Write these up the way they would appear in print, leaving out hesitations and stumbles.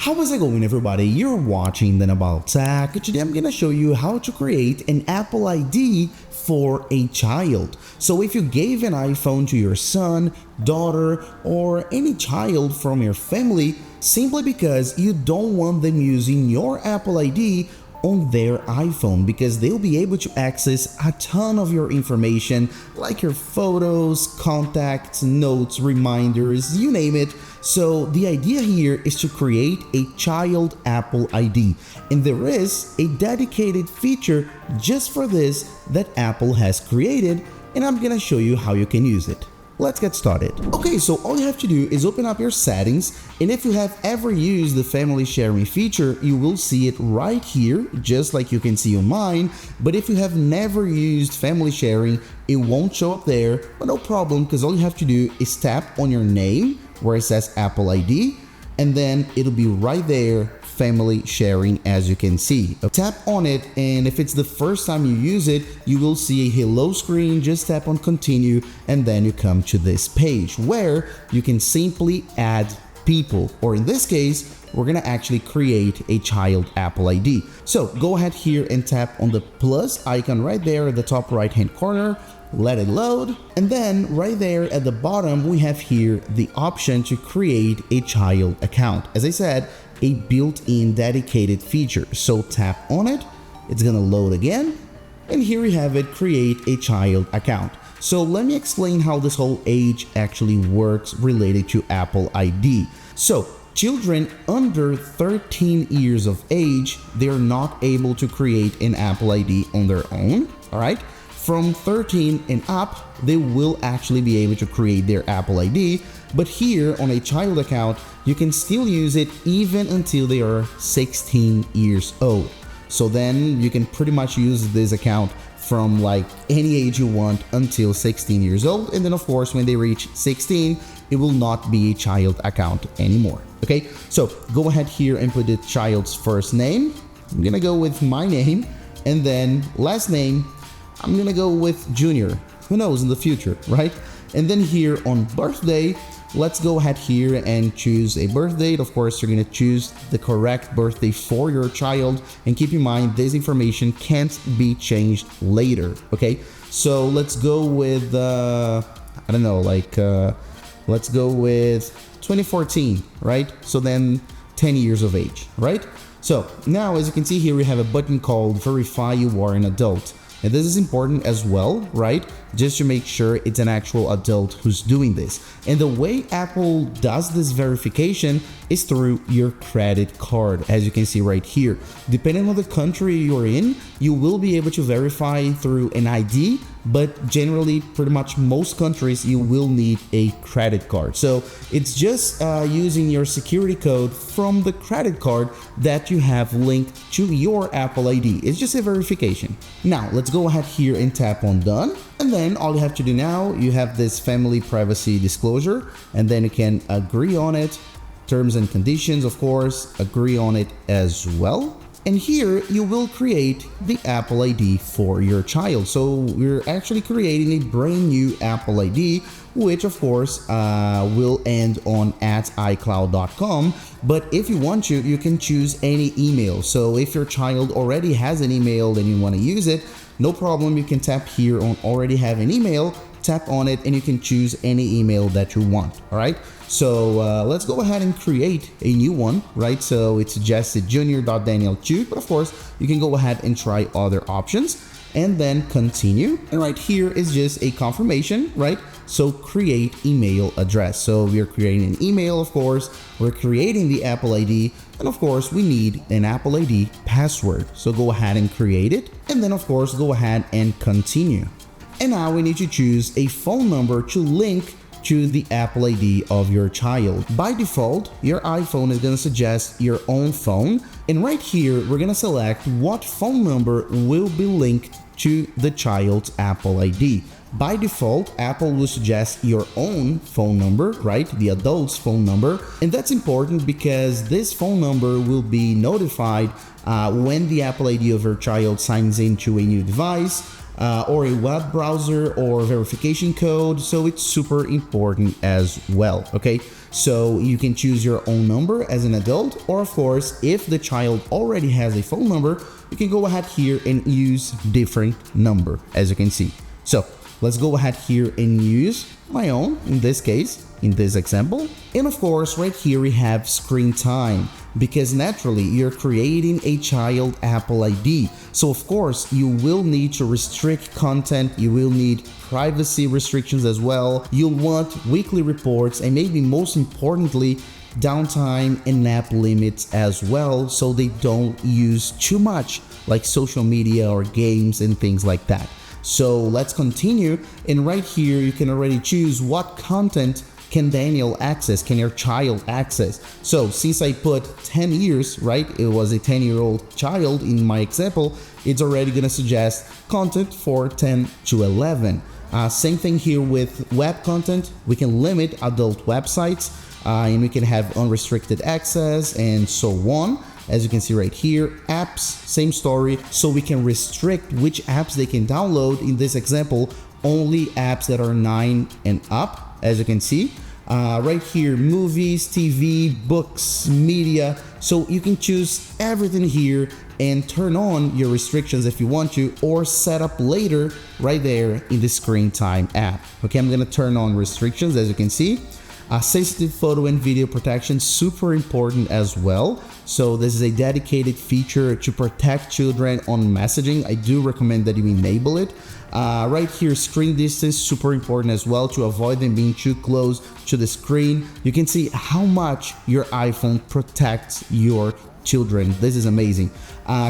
How is it going, everybody? You're watching Then About Tech. Today I'm gonna show you how to create an Apple ID for a child. So if you gave an iPhone to your son, daughter, or any child from your family simply because you don't want them using your Apple ID on their iPhone, because they'll be able to access a ton of your information like your photos, contacts, notes, reminders, you name it. So the idea here is to create a child Apple ID, and there is a dedicated feature just for this that Apple has created, and I'm gonna show you how you can use it. Let's get started. Okay, so all you have to do is open up your settings, and if you have ever used the family sharing feature, you will see it right here, just like you can see on mine. But if you have never used family sharing, it won't show up there, but no problem, because all you have to do is tap on your name where it says Apple ID, and then it'll be right there, family sharing, as you can see. Tap on it, and if it's the first time you use it, you will see a hello screen. Just tap on continue, and then you come to this page where you can simply add people, or in this case, we're gonna actually create a child Apple ID. So go ahead here and tap on the plus icon right there at the top right hand corner. Let it load, and then right there at the bottom we have here the option to create a child account. As I said, a built-in dedicated feature. So tap on it, it's gonna load again, and here we have it, create a child account. So let me explain how this whole age actually works related to Apple ID. So children under 13 years of age, they're not able to create an Apple ID on their own, all right? From 13 and up, they will actually be able to create their Apple ID, but here on a child account, you can still use it even until they are 16 years old. So then you can pretty much use this account from like any age you want until 16 years old, and then of course when they reach 16, it will not be a child account anymore. Okay, so go ahead here and put the child's first name. I'm gonna go with my name, and then last name, I'm gonna go with Junior. Who knows in the future, right? And then here on birthday, let's go ahead here and choose a birth date. Of course, you're gonna choose the correct birthday for your child, and keep in mind this information can't be changed later. Okay, so let's go with I don't know, like let's go with 2014, right? So then 10 years of age, right? So now, as you can see here, we have a button called verify you are an adult. And this is important as well, right? Just to make sure it's an actual adult who's doing this. And the way Apple does this verification is through your credit card, as you can see right here. Depending on the country you're in, you will be able to verify through an ID, but generally, pretty much most countries, you will need a credit card. So it's just using your security code from the credit card that you have linked to your Apple ID. It's just a verification. Now, let's go ahead here and tap on done. And then all you have to do now, you have this family privacy disclosure, and then you can agree on it. Terms and conditions, of course, agree on it as well. And here you will create the Apple ID for your child. So we're actually creating a brand new Apple ID, which of course will end on @iCloud.com. But if you want to, you can choose any email. So if your child already has an email and you want to use it, no problem. You can tap here on already have an email, tap on it, and you can choose any email that you want. All right. So let's go ahead and create a new one, right? So it's suggested junior.daniel2, but of course you can go ahead and try other options, and then continue. And right here is just a confirmation, right? So create email address. So we're creating an email, of course, we're creating the Apple ID, and of course we need an Apple ID password. So go ahead and create it, and then of course go ahead and continue. And now we need to choose a phone number to link to the Apple ID of your child. By default, your iPhone is gonna suggest your own phone, and right here we're gonna select what phone number will be linked to the child's Apple ID. By default, Apple will suggest your own phone number, right? The adult's phone number. And that's important because this phone number will be notified when the Apple ID of your child signs into a new device, or a web browser or verification code. So it's super important as well. Okay, so you can choose your own number as an adult, or of course, if the child already has a phone number, you can go ahead here and use different number, as you can see. So let's go ahead here and use my own in this case, in this example. And of course, right here we have screen time, because naturally you're creating a child Apple ID. So of course you will need to restrict content, you will need privacy restrictions as well. You'll want weekly reports, and maybe most importantly, downtime and app limits as well, so they don't use too much like social media or games and things like that. So let's continue, and right here you can already choose what content can Daniel access, can your child access. So since I put 10 years, right, it was a 10-year-old child in my example, it's already gonna suggest content for 10 to 11. Same thing here with web content. We can limit adult websites, and we can have unrestricted access and so on. As you can see right here, apps, same story. So we can restrict which apps they can download. In this example, only apps that are 9 and up, as you can see. Right here, movies, TV, books, media. So you can choose everything here and turn on your restrictions if you want to, or set up later right there in the screen time app. Okay, I'm gonna turn on restrictions, as you can see. Sensitive photo and video protection, super important as well. So this is a dedicated feature to protect children on messaging. I do recommend that you enable it. Right here, screen distance, super important as well, to avoid them being too close to the screen. You can see how much your iPhone protects your children. This is amazing.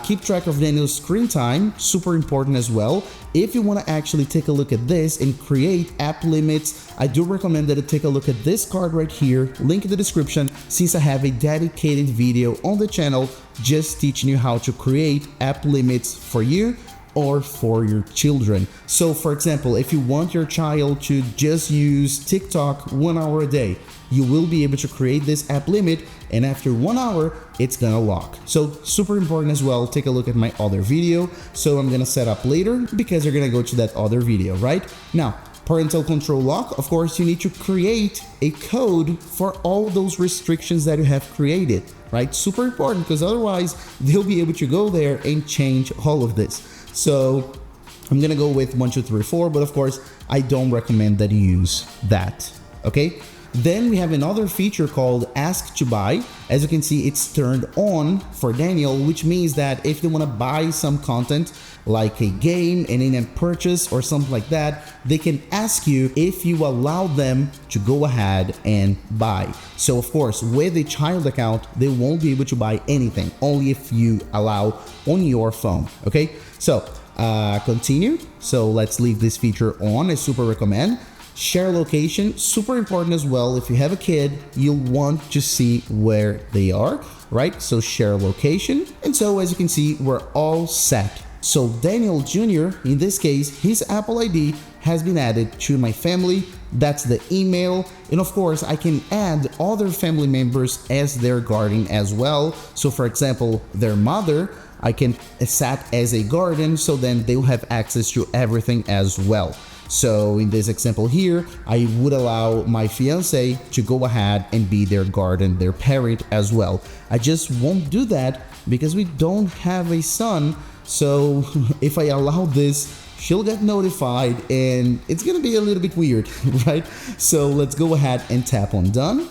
Keep track of Daniel's screen time, super important as well. If you want to actually take a look at this and create app limits, I do recommend that you take a look at this card right here, link in the description, since I have a dedicated video on the channel just teaching you how to create app limits for you or for your children. So for example, if you want your child to just use TikTok 1 hour a day, you will be able to create this app limit, and after 1 hour, it's gonna lock. So super important as well. Take a look at my other video. So I'm gonna set up later because you're gonna go to that other video, right? Now, parental control lock, of course, you need to create a code for all those restrictions that you have created, right? Super important, because otherwise they'll be able to go there and change all of this. So I'm gonna go with 1, 2, 3, 4, but of course, I don't recommend that you use that, okay? Then we have another feature called Ask to Buy. As you can see, it's turned on for Daniel, which means that if they want to buy some content like a game, an in-app purchase or something like that, they can ask you if you allow them to go ahead and buy. So of course, with a child account, they won't be able to buy anything, only if you allow on your phone, okay? So continue. So let's leave this feature on. I super recommend. Share location, super important as well. If you have a kid, you'll want to see where they are, right? So share location. And so as you can see, we're all set. So Daniel Jr., in this case, his Apple ID has been added to my family. That's the email. And of course, I can add other family members as their guardian as well. So for example, their mother, I can set as a guardian, so then they'll have access to everything as well. So in this example here, I would allow my fiance to go ahead and be their guardian, their parent as well. I just won't do that because we don't have a son. So if I allow this, she'll get notified and it's gonna be a little bit weird, right? So let's go ahead and tap on done.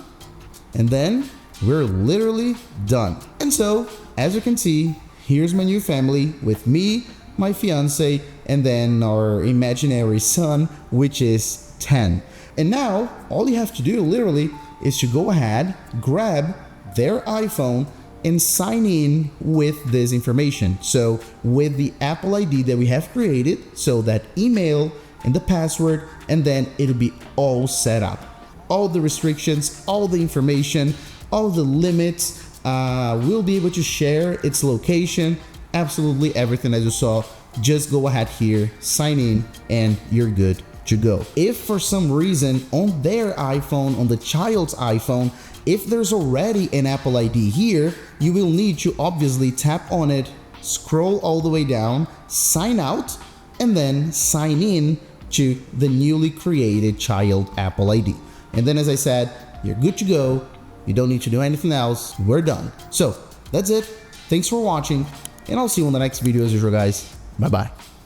And then we're literally done. And so as you can see, here's my new family with me, my fiance, and then our imaginary son, which is 10. And now all you have to do literally is to go ahead, grab their iPhone and sign in with this information. So with the Apple ID that we have created, so that email and the password, and then it'll be all set up. All the restrictions, all the information, all the limits, we'll be able to share its location, absolutely everything as you saw. Just go ahead here, sign in, and you're good to go. If for some reason on their iPhone, on the child's iPhone, if there's already an Apple ID here, you will need to obviously tap on it, scroll all the way down, sign out, and then sign in to the newly created child Apple ID. And then, as I said, you're good to go. You don't need to do anything else. We're done. So that's it. Thanks for watching, and I'll see you in the next video as usual, guys. Bye-bye.